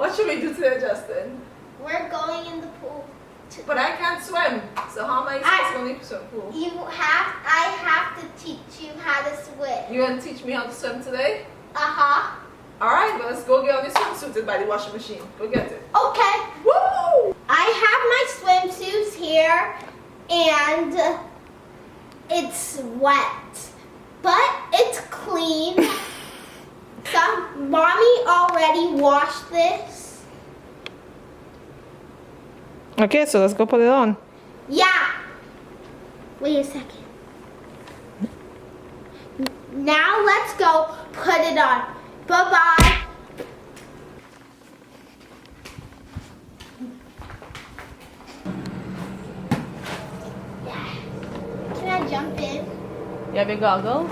What should we do today, Justin? We're going in the pool. But I can't swim. So how am I supposed to go in the swim pool? I have to teach you how to swim. You want to teach me how to swim today? Uh-huh. Alright, well let's go get on the swimsuit by the washing machine. Go get it. Okay. Woo! I have my swimsuits here and it's wet, but it's clean. Mommy already washed this. Okay, so let's go put it on. Yeah. Wait a second. Now let's go put it on. Bye-bye. Yeah. Can I jump in? You have your goggles?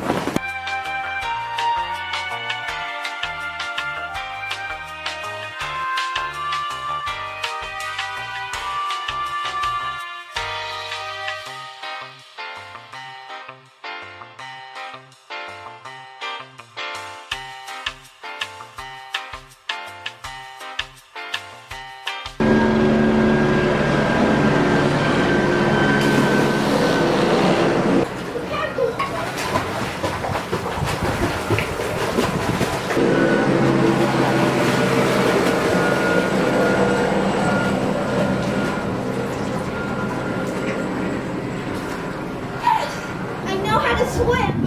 Swim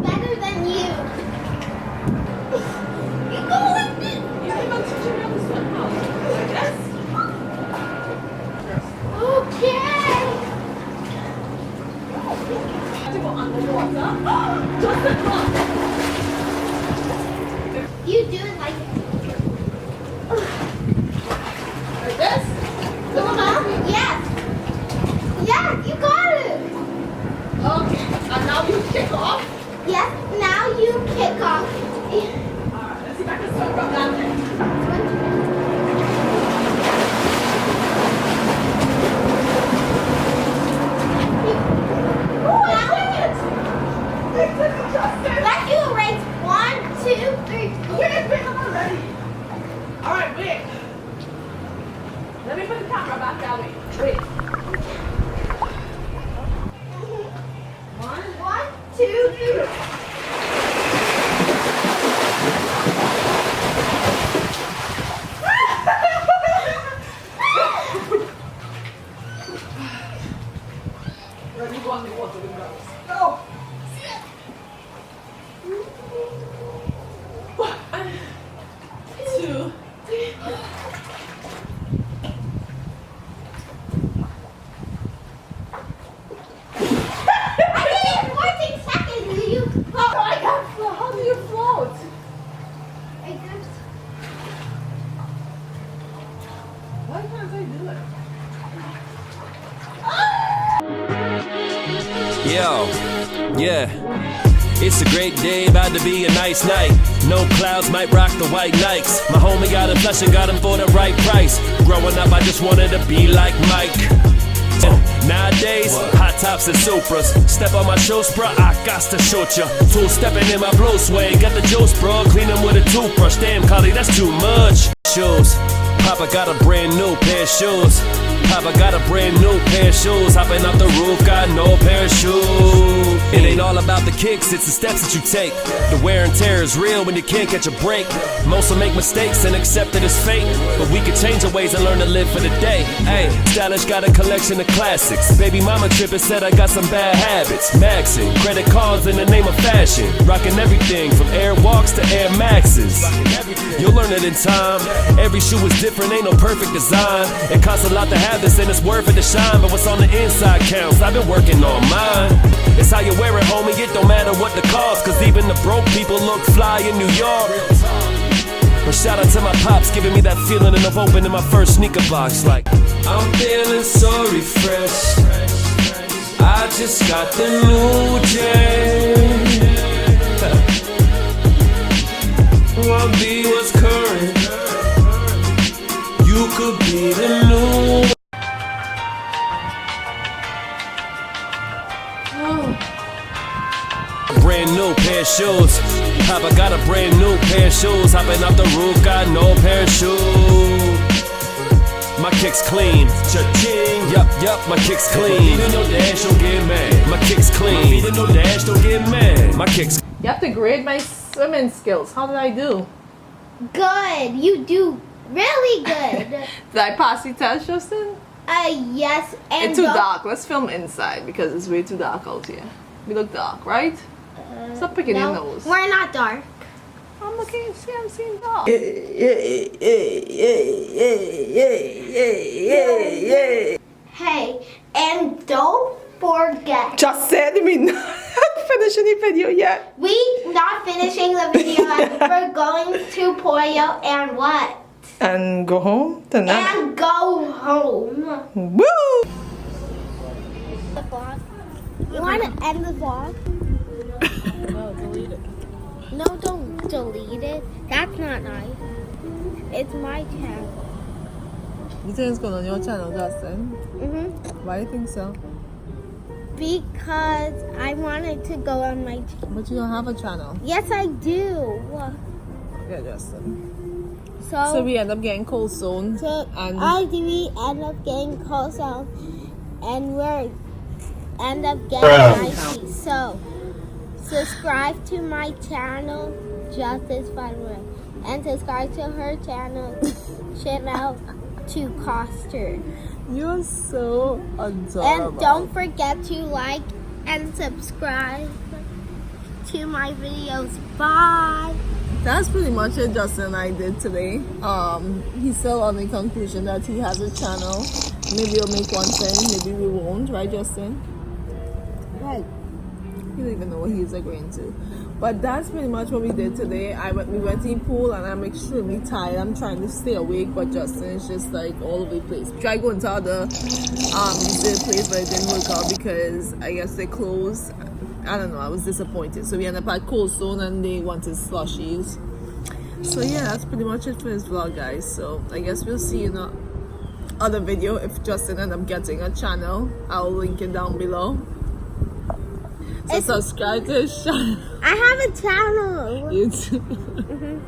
better than you. You go like this. You're even teaching me how to swim now. Like this? Okay. I have to go underwater. Justin, look. You do it like Like this? Yes. Yes, you got it. Okay, and now you kick off? Yes, now you kick off. Alright, let's see if I can swim from down there. Let's do a race. 1, 2, 3. Wait, I'm not ready. Alright, wait. Let me put the camera back that way. Wait. 1, 2, 3. Let me go on the water with girls. Go! One, 2, 3. How do you float? Why can't I do it? Yo, yeah. It's a great day, about to be a nice night. No clouds, might rock the white Nikes. My homie got a flush and got him for the right price. Growing up, I just wanted to be like Mike. Nowadays, hot tops and Supras. Step on my shoes, bruh, I got to shoot ya. Two stepping in my blue suede. Got the juice, bro, clean them with a toothbrush. Damn, Carly, that's too much. Shoes, Papa got a brand new pair of shoes. Papa got a brand new pair of shoes. Hopping off the roof, got no parachute. It ain't all about the kicks, it's the steps that you take. The wear and tear is real when you can't catch a break. Most will make mistakes and accept it as fate, but we can change our ways and learn to live for the day. Hey, Stylish got a collection of classics. Baby mama trippin' said I got some bad habits. Maxing, credit cards in the name of fashion. Rocking everything from Air Walks to Air Maxes. You'll learn it in time. Every shoe is different, ain't no perfect design. It costs a lot to have this and it's worth it to shine, but what's on the inside counts. I've been working on mine. It's how you wear it, homie, it don't matter what the cost, cause even the broke people look fly in New York. But shout out to my pops, giving me that feeling of opening my first sneaker box. Like, I'm feeling so refreshed, I just got the new jam. I'll be what's current, you could be the new. Brand new pair of shoes. Papa got a brand new pair of shoes. shoes. Hopping off the roof, got no parachute. My kick's clean. Cha-ching. Yup, my kick's clean. My feet in no dash, don't get mad. My kick's clean. My feet in no dash, don't get mad. My kick's. You have to grade my swimming skills. How did I do? Good. You do really good. Did I pass the test, Justin? Yes. And It's too dark. Let's film inside because it's way too dark out here. We look dark, right? Stop picking your nose. We're not dark. I'm looking. See, I'm seeing dark. Hey, and don't forget. Justin, we're not finishing the video yet. We not finishing the video. We're going to Pollo and what? And go home tonight. And go home. Woo! The vlog. You want to end the vlog? No, delete it. No, don't delete it. That's not nice. It's my channel. You think it's going on your channel, Justin? Mhm. Why do you think so? Because I wanted to go on my channel. But you don't have a channel. Yes, I do. Yeah, Justin. So So we end up getting cold soon. And we end up getting close out, and we're end up getting icy. So subscribe to my channel, Justice Funway, and subscribe to her channel, channel to Coster. you're so adorable. And don't forget to like and subscribe to my videos. Bye. That's pretty much it Justin and I did today. He's still on the conclusion that he has a channel. Maybe we'll make one thing, maybe we won't, right Justin? Right. You don't even know what he's agreeing to. But that's pretty much what we did today. We went to the pool and I'm extremely tired. I'm trying to stay awake, but Justin is just like all over the place. Tried going to other dessert place, but it didn't work out because I guess they closed. I don't know, I was disappointed. So we ended up at Cold Stone and they wanted slushies. So yeah, that's pretty much it for this vlog, guys. So I guess we'll see you in a other video if Justin ends up getting a channel. I'll link it down below. So subscribe to his channel. I have a channel. YouTube.